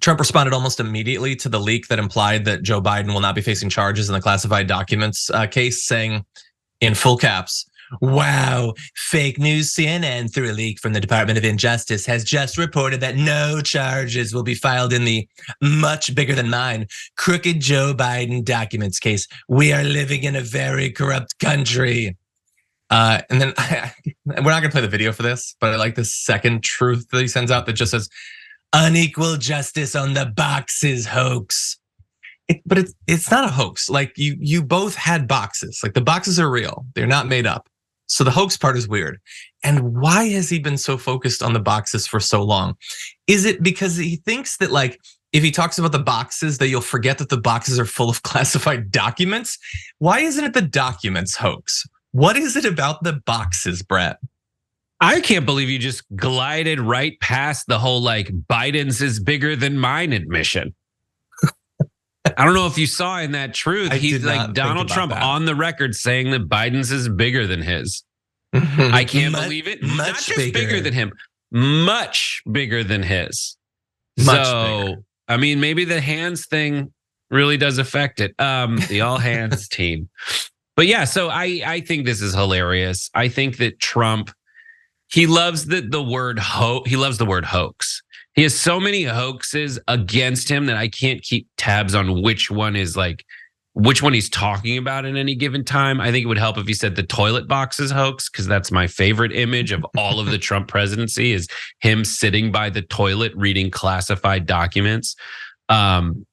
Trump responded almost immediately to the leak that implied that Joe Biden will not be facing charges in the classified documents case, saying in full caps, "Wow, fake news CNN through a leak from the Department of Injustice has just reported that no charges will be filed in the much bigger than mine crooked Joe Biden documents case. We are living in a very corrupt country." And then we're not gonna play the video for this, but I like this second truth that he sends out that just says, "Unequal justice on the boxes hoax." But it's not a hoax. Like you both had boxes. Like the boxes are real. They're not made up. So the hoax part is weird. And why has he been so focused on the boxes for so long? Is it because he thinks that like if he talks about the boxes that you'll forget that the boxes are full of classified documents? Why isn't it the documents hoax? What is it about the boxes, Brett? I can't believe you just glided right past the whole like Biden's is bigger than mine admission. I don't know if you saw in that truth, he's like Donald Trump on the record saying that Biden's is bigger than his. I can't believe it. Not just bigger than him, much bigger than his. So, I mean, maybe the hands thing really does affect it. The all hands team. But yeah, so I think this is hilarious. I think that Trump, he loves the word he loves the word hoax. He has so many hoaxes against him that I can't keep tabs on which one is like, which one he's talking about in any given time. I think it would help if he said the toilet boxes hoax, because that's my favorite image of all of the Trump presidency is him sitting by the toilet reading classified documents. And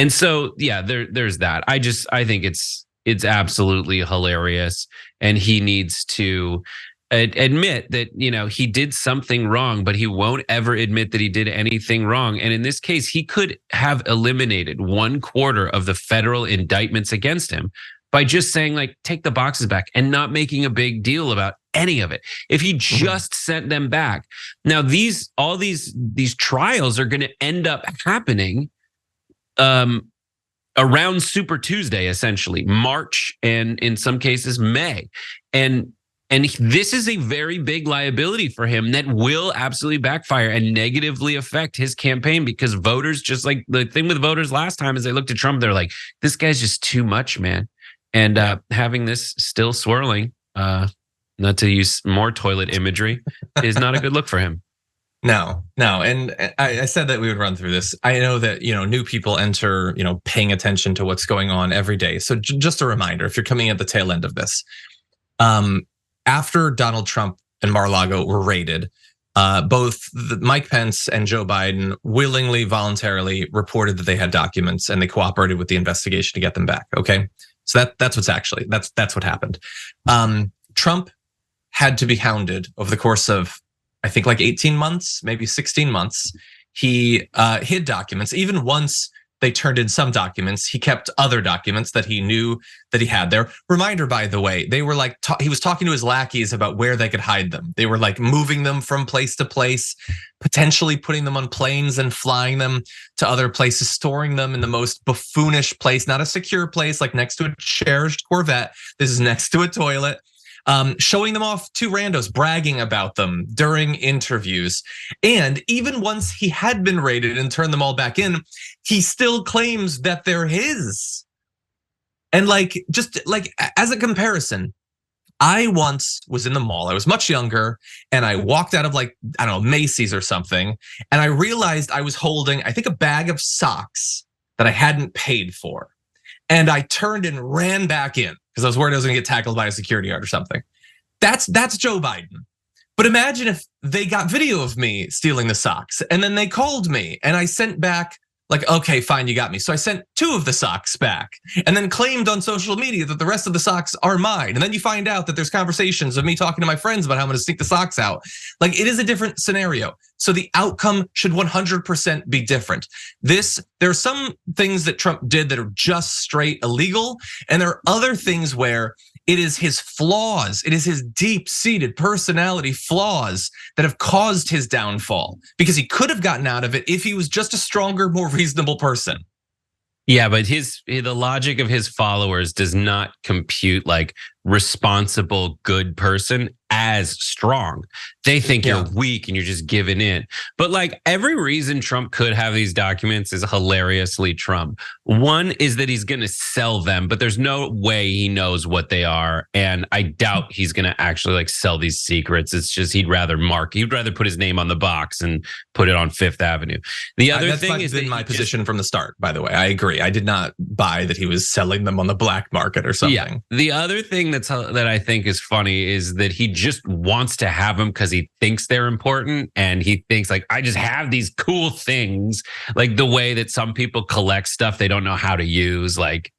so, yeah, there's that. I think it's absolutely hilarious. And he needs to admit that, he did something wrong, but he won't ever admit that he did anything wrong. And in this case, he could have eliminated 1/4 of the federal indictments against him by just saying, like, take the boxes back and not making a big deal about any of it. If he just sent them back. Now, all these trials are going to end up happening around Super Tuesday, essentially March, and in some cases May. And this is a very big liability for him that will absolutely backfire and negatively affect his campaign, because voters, just like the thing with voters last time is they looked at Trump, they're like, this guy's just too much, man. And having this still swirling, not to use more toilet imagery, is not a good look for him. No. And I said that we would run through this. I know that, new people enter, paying attention to what's going on every day. So just a reminder, if you're coming at the tail end of this, after Donald Trump and Mar-a-Lago were raided, both Mike Pence and Joe Biden willingly, voluntarily reported that they had documents and they cooperated with the investigation to get them back. Okay, so that's what happened. Trump had to be hounded over the course of, I think, like 18 months, maybe 16 months. He hid documents. Even once they turned in some documents, he kept other documents that he knew that he had there. Reminder, by the way, they were like, he was talking to his lackeys about where they could hide them. They were like moving them from place to place, potentially putting them on planes and flying them to other places, storing them in the most buffoonish place, not a secure place, like next to a cherished Corvette. This is next to a toilet. Showing them off to randos, bragging about them during interviews. And even once he had been raided and turned them all back in, he still claims that they're his. And just as a comparison, I once was in the mall. I was much younger and I walked out of Macy's or something. And I realized I was holding, I think, a bag of socks that I hadn't paid for. And I turned and ran back in because I was worried I was gonna get tackled by a security guard or something. That's Joe Biden. But imagine if they got video of me stealing the socks and then they called me and I sent back like, okay, fine, you got me. So I sent 2 of the socks back and then claimed on social media that the rest of the socks are mine. And then you find out that there's conversations of me talking to my friends about how I'm gonna sneak the socks out. Like, it is a different scenario. So the outcome should 100% be different. There are some things that Trump did that are just straight illegal. And there are other things where it is his flaws, it is his deep-seated personality flaws that have caused his downfall, because he could have gotten out of it if he was just a stronger, more reasonable person. Yeah, but the logic of his followers does not compute like responsible, good person as strong. They think you're weak and you're just giving in. But like every reason Trump could have these documents is hilariously Trump. One is that he's going to sell them, but there's no way he knows what they are. And I doubt he's going to actually like sell these secrets. It's just he'd rather put his name on the box and put it on Fifth Avenue. The other thing is been my position from the start, by the way. I agree. I did not buy that he was selling them on the black market or something. Yeah. The other thing that I think is funny is that he just wants to have them because he thinks they're important. And he thinks like, I just have these cool things, like the way that some people collect stuff they don't know how to use. Like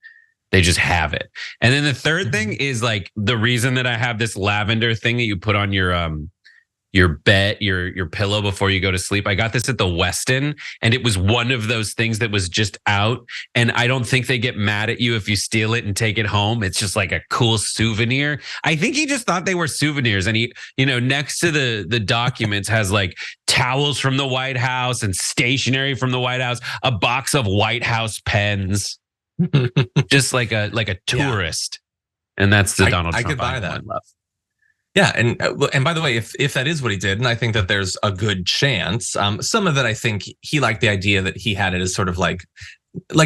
they just have it. And then the third thing is like the reason that I have this lavender thing that you put on your bed, your pillow before you go to sleep. I got this at the Westin, and it was one of those things that was just out. And I don't think they get mad at you if you steal it and take it home. It's just like a cool souvenir. I think he just thought they were souvenirs. And he, next to the documents has like towels from the White House and stationery from the White House, a box of White House pens, just like a tourist. Yeah. And that's the Donald Trump. I could buy that. Yeah, and by the way, if that is what he did, and I think that there's a good chance, some of it I think he liked the idea that he had it as sort of like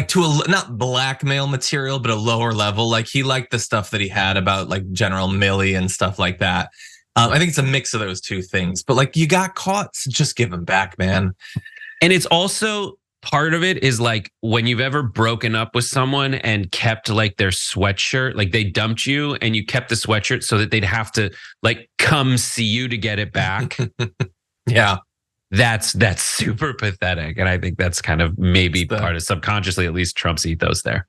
to a not blackmail material, but a lower level. Like he liked the stuff that he had about like General Milley and stuff like that. I think it's a mix of those two things. But like you got caught, so just give them back, man. And it's also part of it is like when you've ever broken up with someone and kept like their sweatshirt, like they dumped you and you kept the sweatshirt so that they'd have to like come see you to get it back. Yeah. That's super pathetic. And I think that's kind of maybe part of subconsciously, at least Trump's ethos there.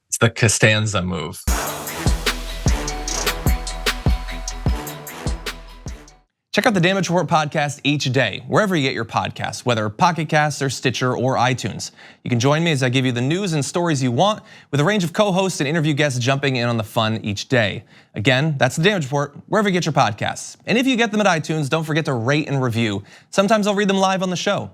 It's the Costanza move. Check out the Damage Report podcast each day, wherever you get your podcasts, whether Pocket Casts or Stitcher or iTunes. You can join me as I give you the news and stories you want, with a range of co-hosts and interview guests jumping in on the fun each day. Again, that's the Damage Report, wherever you get your podcasts. And if you get them at iTunes, don't forget to rate and review. Sometimes I'll read them live on the show.